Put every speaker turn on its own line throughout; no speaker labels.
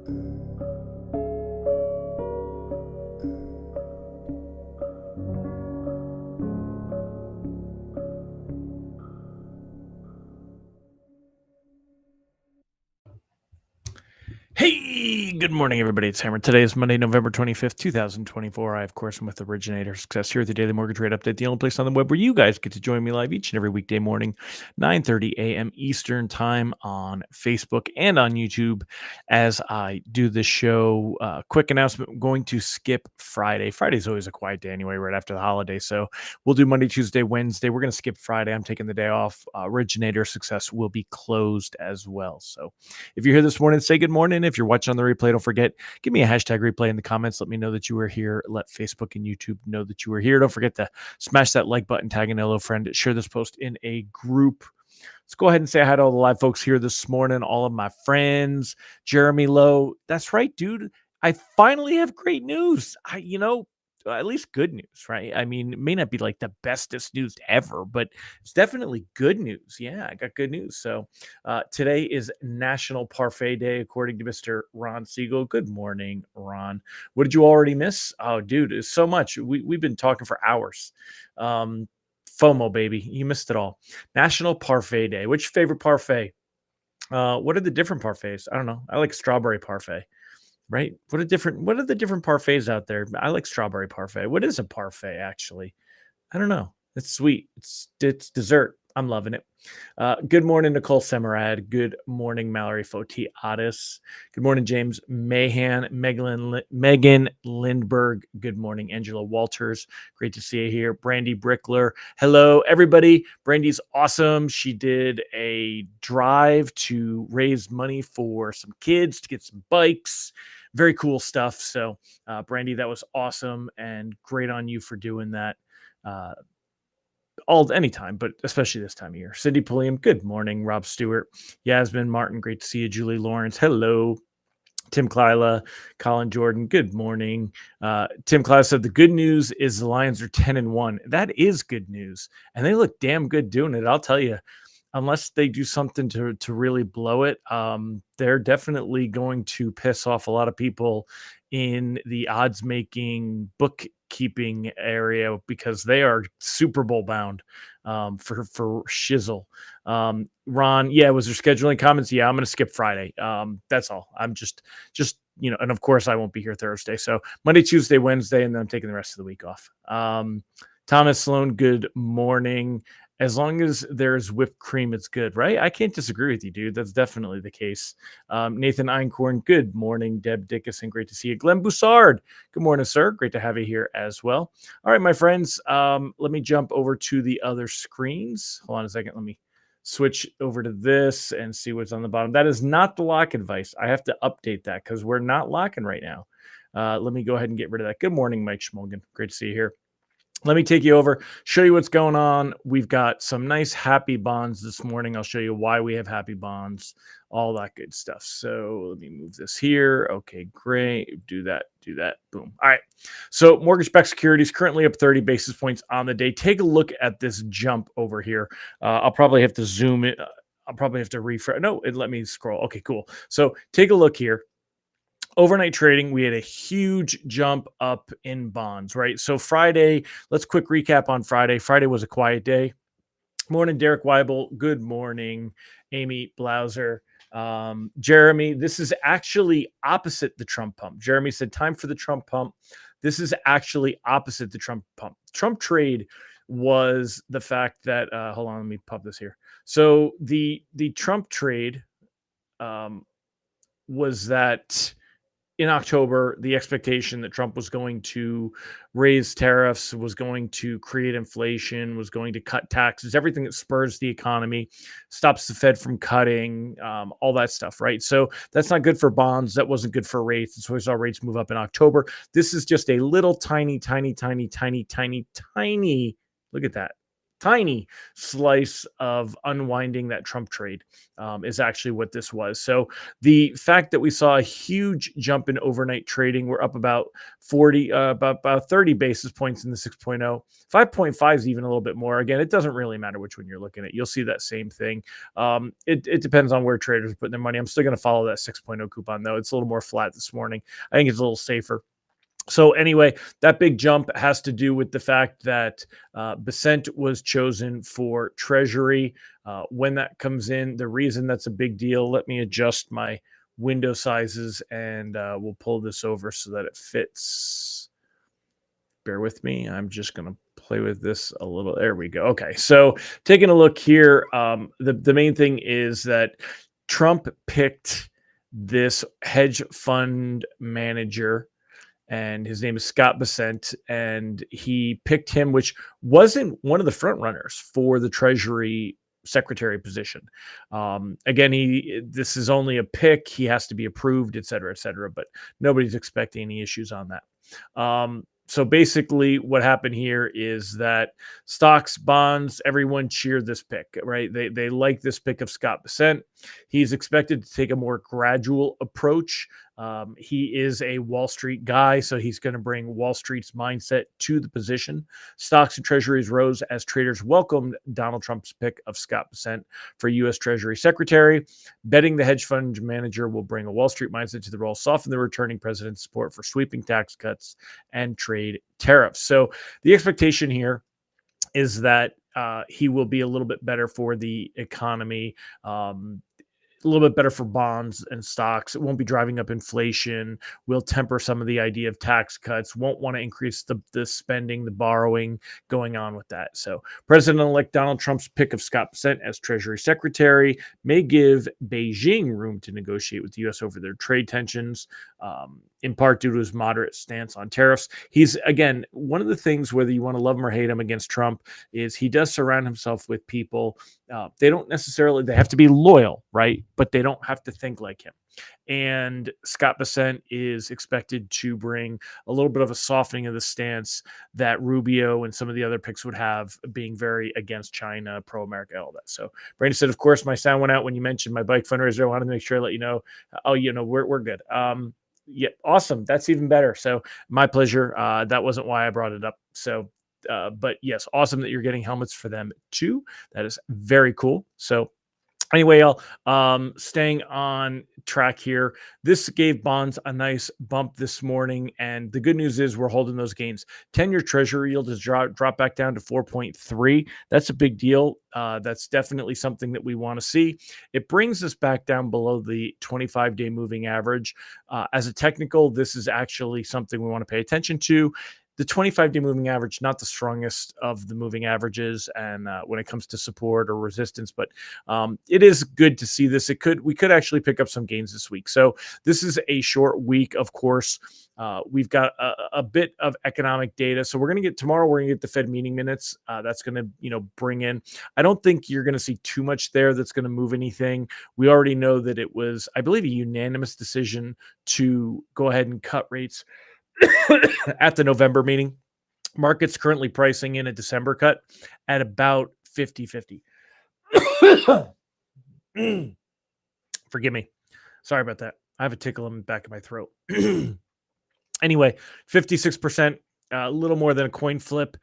Hey, good morning, everybody. It's Hammer. Today is Monday, November 25th, 2024. I, of course, am with Originator Success here at the Daily Mortgage Rate Update, the only place on the web where you guys get to join me live each and every weekday morning, 9:30 a.m. Eastern Time on Facebook and on YouTube as I do the show. Quick announcement, I'm going to skip Friday. Friday's always a quiet day anyway, right after the holiday. So we'll do Monday, Tuesday, Wednesday. We're going to skip Friday. I'm taking the day off. Originator Success will be closed as well. So if you're here this morning, say good morning. If you're watching on the replay, don't forget, give me a hashtag replay in the comments. Let me know that you were here. Let Facebook and YouTube know that you were here. Don't forget to smash that like button, tag an hello friend, share this post in a group. Let's go ahead and say hi to all the live folks here this morning, all of my friends. Jeremy Lowe, that's right, dude. I finally have great news. At least good news, right? I mean, it may not be like the bestest news ever, but it's definitely good news. Yeah, I got good news. So today is National Parfait Day, according to Mr. Ron Siegel. Good morning, Ron. What did you already miss? Oh, dude, it's so much. We've been talking for hours. FOMO, baby. You missed it all. National Parfait Day. Which favorite parfait? What are the different parfaits? I don't know. I like strawberry parfait. Right? What are the different parfaits out there? I like strawberry parfait. What is a parfait actually? I don't know. It's sweet. It's dessert. I'm loving it. Good morning, Nicole Semerad. Good morning, Mallory Fotiadis. Good morning, James Mahan, Megan Lindberg. Good morning, Angela Walters. Great to see you here. Brandy Brickler. Hello, everybody. Brandy's awesome. She did a drive to raise money for some kids to get some bikes. Very cool stuff. So, Brandy, that was awesome and great on you for doing that. Anytime, but especially this time of year. Cindy Pulliam, good morning. Rob Stewart, Yasmin Martin, great to see you. Julie Lawrence, hello. Tim Klyla, Colin Jordan, good morning. Tim Klyla said the good news is the Lions are 10-1. That is good news, and they look damn good doing it. I'll tell you, unless they do something to really blow it, they're definitely going to piss off a lot of people in the odds making bookkeeping area because they are Super Bowl bound for shizzle. Ron, yeah, was there scheduling comments? Yeah, I'm going to skip Friday. That's all. I'm just and of course I won't be here Thursday. So Monday, Tuesday, Wednesday, and then I'm taking the rest of the week off. Thomas Sloan, good morning. As long as there's whipped cream, it's good, right? I can't disagree with you, dude. That's definitely the case. Nathan Einkorn, good morning. Deb Dickinson, great to see you. Glenn Boussard, good morning, sir. Great to have you here as well. All right, my friends, let me jump over to the other screens. Hold on a second. Let me switch over to this and see what's on the bottom. That is not the lock advice. I have to update that because we're not locking right now. Let me go ahead and get rid of that. Good morning, Mike Schmolgen. Great to see you here. Let me take you over, show you what's going on. We've got some nice happy bonds this morning. I'll show you why we have happy bonds, all that good stuff. So let me move this here. Okay, great. Do that. Boom. All right. So mortgage-backed securities currently up 30 basis points on the day. Take a look at this jump over here. I'll probably have to zoom it. I'll probably have to refresh. No, it let me scroll. Okay, cool. So take a look here. Overnight trading, we had a huge jump up in bonds, right? So Friday, let's quick recap on Friday. Friday was a quiet day. Morning, Derek Weibel. Good morning, Amy Blauser. Jeremy, this is actually opposite the Trump pump. Jeremy said, time for the Trump pump. This is actually opposite the Trump pump. Trump trade was the fact that, hold on, let me pop this here. So the Trump trade was that in October, the expectation that Trump was going to raise tariffs, was going to create inflation, was going to cut taxes, everything that spurs the economy, stops the Fed from cutting, all that stuff, right? So that's not good for bonds. That wasn't good for rates. And so we saw rates move up in October. This is just a little tiny, look at that. tiny slice of unwinding that Trump trade is actually what this was. So the fact that we saw a huge jump in overnight trading, we're up about 40, about 30 basis points in the 6.0. 5.5 is even a little bit more. Again, it doesn't really matter which one you're looking at. You'll see that same thing. It depends on where traders put their money. I'm still going to follow that 6.0 coupon, though. It's a little more flat this morning. I think it's a little safer. So anyway, that big jump has to do with the fact that Bessent was chosen for Treasury. When that comes in, the reason that's a big deal, let me adjust my window sizes and we'll pull this over so that it fits. Bear with me. I'm just going to play with this a little. There we go. Okay. So taking a look here, the main thing is that Trump picked this hedge fund manager, and his name is Scott Bessent, and he picked him, which wasn't one of the front runners for the Treasury Secretary position. Again, this is only a pick; he has to be approved, et cetera, but nobody's expecting any issues on that. So basically, what happened here is that stocks, bonds, everyone cheered this pick, right? They like this pick of Scott Bessent. He's expected to take a more gradual approach. He is a Wall Street guy, so he's going to bring Wall Street's mindset to the position. Stocks and treasuries rose as traders welcomed Donald Trump's pick of Scott Bessent for U.S. Treasury Secretary. Betting the hedge fund manager will bring a Wall Street mindset to the role, soften the returning president's support for sweeping tax cuts and trade tariffs. So the expectation here is that he will be a little bit better for the economy. A little bit better for bonds and stocks. It won't be driving up inflation. Will temper some of the idea of tax cuts. Won't want to increase the spending, the borrowing going on with that. So President-elect Donald Trump's pick of Scott Bessent as Treasury Secretary may give Beijing room to negotiate with the U.S. over their trade tensions, in part due to his moderate stance on tariffs. He's, again, one of the things, whether you want to love him or hate him against Trump, is he does surround himself with people. They don't necessarily, they have to be loyal, right? But they don't have to think like him. And Scott Bessent is expected to bring a little bit of a softening of the stance that Rubio and some of the other picks would have, being very against China, pro-America, all that. So Brandon said, of course, my sound went out when you mentioned my bike fundraiser. I wanted to make sure I let you know. Oh, we're good. Yeah, awesome. That's even better. So my pleasure. That wasn't why I brought it up. So, but yes, awesome that you're getting helmets for them too. That is very cool. So anyway, staying on track here. This gave bonds a nice bump this morning, and the good news is we're holding those gains. 10-year Treasury yield has dropped back down to 4.3. That's a big deal. That's definitely something that we want to see. It brings us back down below the 25-day moving average. As a technical, this is actually something we want to pay attention to. The 25-day moving average, not the strongest of the moving averages, and when it comes to support or resistance, but it is good to see this. We could actually pick up some gains this week. So this is a short week, of course. We've got a bit of economic data. So we're going to get tomorrow. We're going to get the Fed meeting minutes. That's going to bring in. I don't think you're going to see too much there that's going to move anything. We already know that it was, I believe, a unanimous decision to go ahead and cut rates at the November meeting. Market's currently pricing in a December cut at about 50-50. Forgive me. Sorry about that. I have a tickle in the back of my throat. Anyway, 56%, a little more than a coin flip.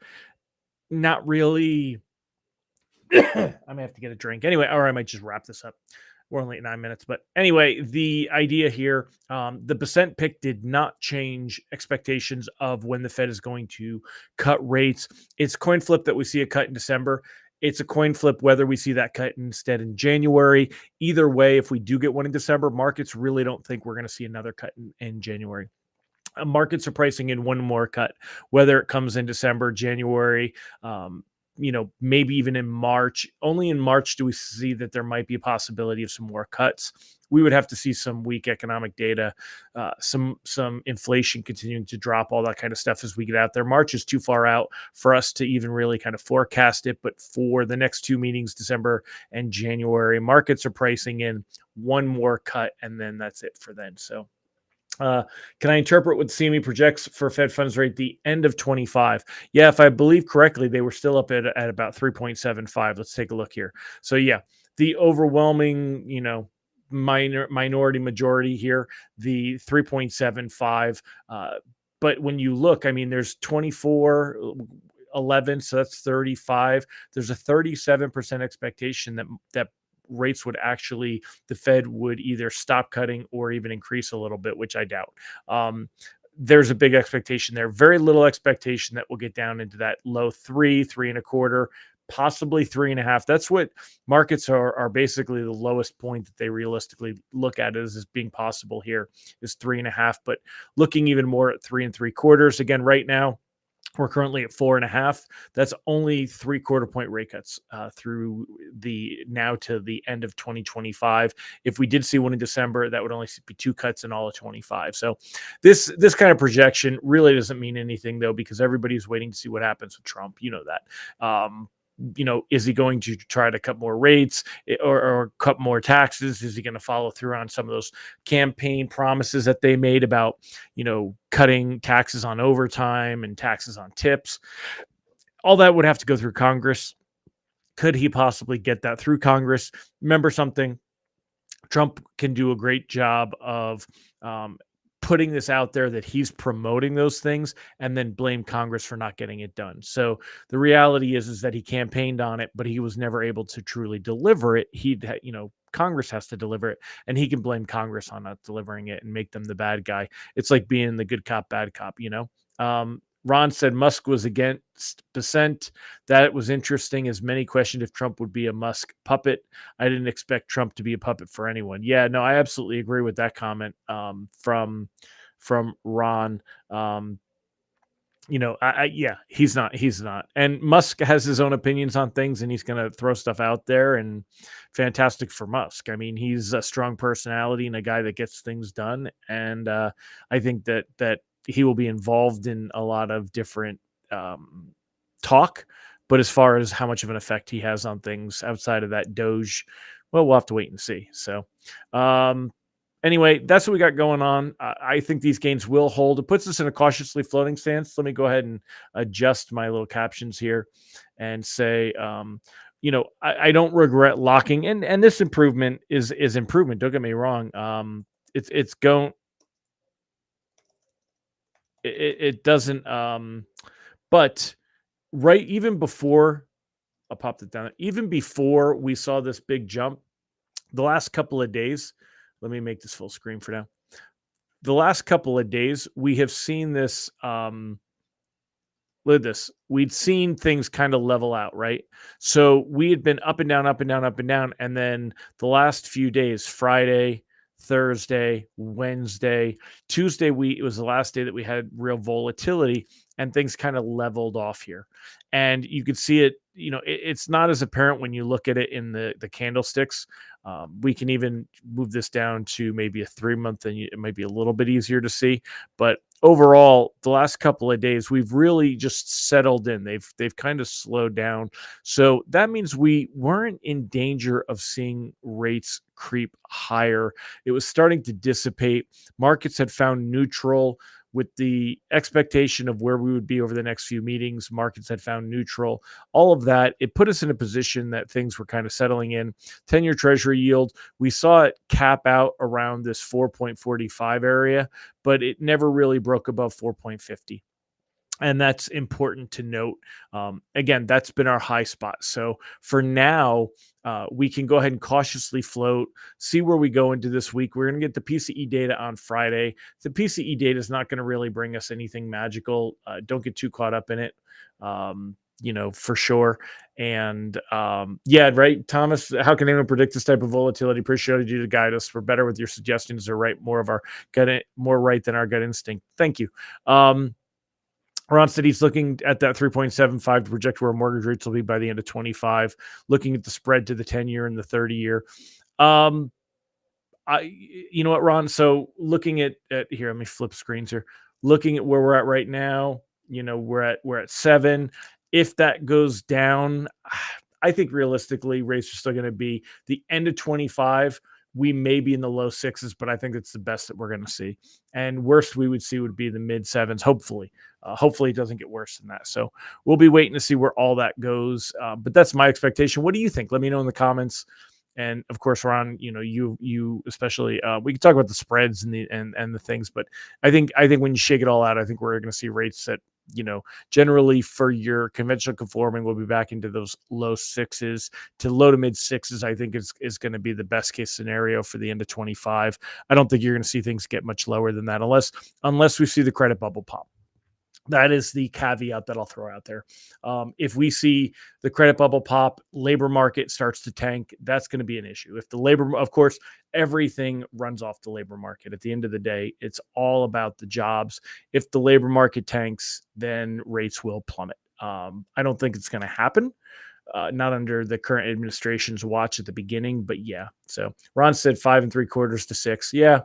Not really. I may have to get a drink. Anyway, or I might just wrap this up. We're only at 9 minutes. But anyway, the idea here, the Bessent pick did not change expectations of when the Fed is going to cut rates. It's coin flip that we see a cut in December. It's a coin flip whether we see that cut instead in January. Either way, if we do get one in December, markets really don't think we're going to see another cut in January. Markets are pricing in one more cut, whether it comes in December, January, maybe even in March. Only in March do we see that there might be a possibility of some more cuts. We would have to see some weak economic data, some inflation continuing to drop, all that kind of stuff as we get out there. March is too far out for us to even really kind of forecast it. But for the next two meetings, December and January, markets are pricing in one more cut, and then that's it for then. So Uh, can I interpret what CME projects for Fed funds rate the end of 25? Yeah, if I believe correctly, they were still up at about 3.75. Let's take a look here. So yeah, the overwhelming, minority majority here, the 3.75. But when you look, I mean, there's 24, 11, so that's 35. There's a 37% expectation that rates would actually the Fed would either stop cutting or even increase a little bit, which I doubt. Um, there's a big expectation there. Very little expectation that we'll get down into that low three, three and a quarter, possibly three and a half. That's what markets are basically the lowest point that they realistically look at as being possible here is three and a half. But looking even more at three and three quarters again right now, we're currently at 4.5. That's only 3/4 point rate cuts through the now to the end of 2025. If we did see one in December, that would only be two cuts in all of 25. So this kind of projection really doesn't mean anything though, because everybody's waiting to see what happens with Trump. You know that. Is he going to try to cut more rates or cut more taxes? Is he going to follow through on some of those campaign promises that they made about, cutting taxes on overtime and taxes on tips? All that would have to go through Congress. Could he possibly get that through Congress? Remember something, Trump can do a great job of putting this out there that he's promoting those things and then blame Congress for not getting it done. So the reality is that he campaigned on it, but he was never able to truly deliver it. Congress has to deliver it, and he can blame Congress on not delivering it and make them the bad guy. It's like being the good cop, bad cop. Ron said Musk was against dissent. That was interesting, as many questioned if Trump would be a Musk puppet. I didn't expect Trump to be a puppet for anyone. Yeah, no, I absolutely agree with that comment from Ron. Yeah, he's not. And Musk has his own opinions on things, and he's going to throw stuff out there. And fantastic for Musk. I mean, he's a strong personality and a guy that gets things done. And I think that he will be involved in a lot of different talk. But as far as how much of an effect he has on things outside of that Doge, well, we'll have to wait and see. So, anyway, that's what we got going on. I think these gains will hold. It puts us in a cautiously floating stance. Let me go ahead and adjust my little captions here and say, I don't regret locking in. And this improvement is improvement. Don't get me wrong. It's going. It doesn't. But right, even before I'll pop it down, even before we saw this big jump, the last couple of days. Let me make this full screen for now. The last couple of days, we have seen this. Look at this. We'd seen things kind of level out, right? So we had been up and down, up and down, up and down. And then the last few days, Friday, Thursday, Wednesday, Tuesday, it was the last day that we had real volatility and things kind of leveled off here. And you could see it, it's not as apparent when you look at it in the candlesticks. We can even move this down to maybe a 3-month, and it might be a little bit easier to see. But overall, the last couple of days, we've really just settled in. They've kind of slowed down. So that means we weren't in danger of seeing rates creep higher. It was starting to dissipate. Markets had found neutral. With the expectation of where we would be over the next few meetings, markets had found neutral. All of that, it put us in a position that things were kind of settling in. 10-year Treasury yield, we saw it cap out around this 4.45 area, but it never really broke above 4.50. And that's important to note. Again, that's been our high spot. So for now, we can go ahead and cautiously float, see where we go into this week. We're going to get the PCE data on Friday. The PCE data is not going to really bring us anything magical. Don't get too caught up in it. For sure. And yeah, right, Thomas, how can anyone predict this type of volatility? Appreciate you to guide us. We're better with your suggestions or right more of our more right than our gut instinct. Thank you. Ron said he's looking at that 3.75 to project where mortgage rates will be by the end of 25, looking at the spread to the 10-year and the 30-year. You know what, Ron? So looking at here, let me flip screens here. Looking at where we're at right now, we're at 7. If that goes down, I think realistically rates are still going to be the end of 25. we may be in the low sixes, but I think it's the best that we're going to see. And worst we would see would be the mid sevens. Hopefully, hopefully it doesn't get worse than that. So we'll be waiting to see where all that goes. But that's my expectation. What do you think? Let me know in the comments. And of course, Ron, you especially, we can talk about the spreads and the things, but I think when you shake it all out, I think we're going to see rates that, generally for your conventional conforming, we'll be back into those low sixes to low to mid sixes. I think is going to be the best case scenario for the end of 25. I don't think you're going to see things get much lower than that unless we see the credit bubble pop. That is the caveat that I'll throw out there. If we see the credit bubble pop, labor market starts to tank, that's going to be an issue. If the labor, of course, everything runs off the labor market. At the end of the day, it's all about the jobs. If the labor market tanks, then rates will plummet. I don't think it's going to happen. Not under the current administration's watch at the beginning, but yeah. So Ron said 5 3/4 to 6. Yeah,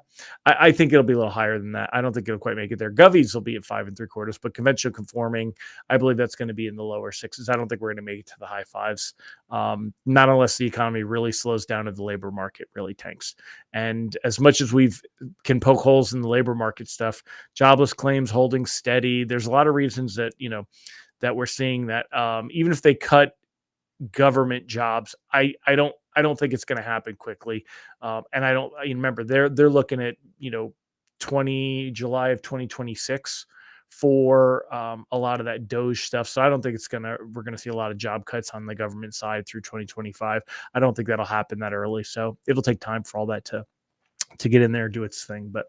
I think it'll be a little higher than that. I don't think it'll quite make it there. Govies will be at 5 3/4, but conventional conforming, I believe that's going to be in the lower sixes. I don't think we're going to make it to the high fives. Not unless the economy really slows down and the labor market really tanks. And as much as can poke holes in the labor market stuff, jobless claims holding steady. There's a lot of reasons that that we're seeing that even if they cut government jobs, I don't think it's going to happen quickly. And I don't, remember they're looking at, July of 2026 for a lot of that Doge stuff. So I don't think we're going to see a lot of job cuts on the government side through 2025. I don't think that'll happen that early. So it'll take time for all that to get in there and do its thing. But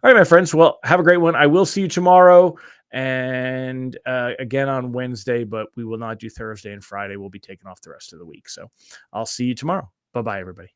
all right, my friends, well, have a great one. I will see you tomorrow and again on Wednesday, but we will not do Thursday and Friday. We'll be taking off the rest of the week. So I'll see you tomorrow. Bye-bye, everybody.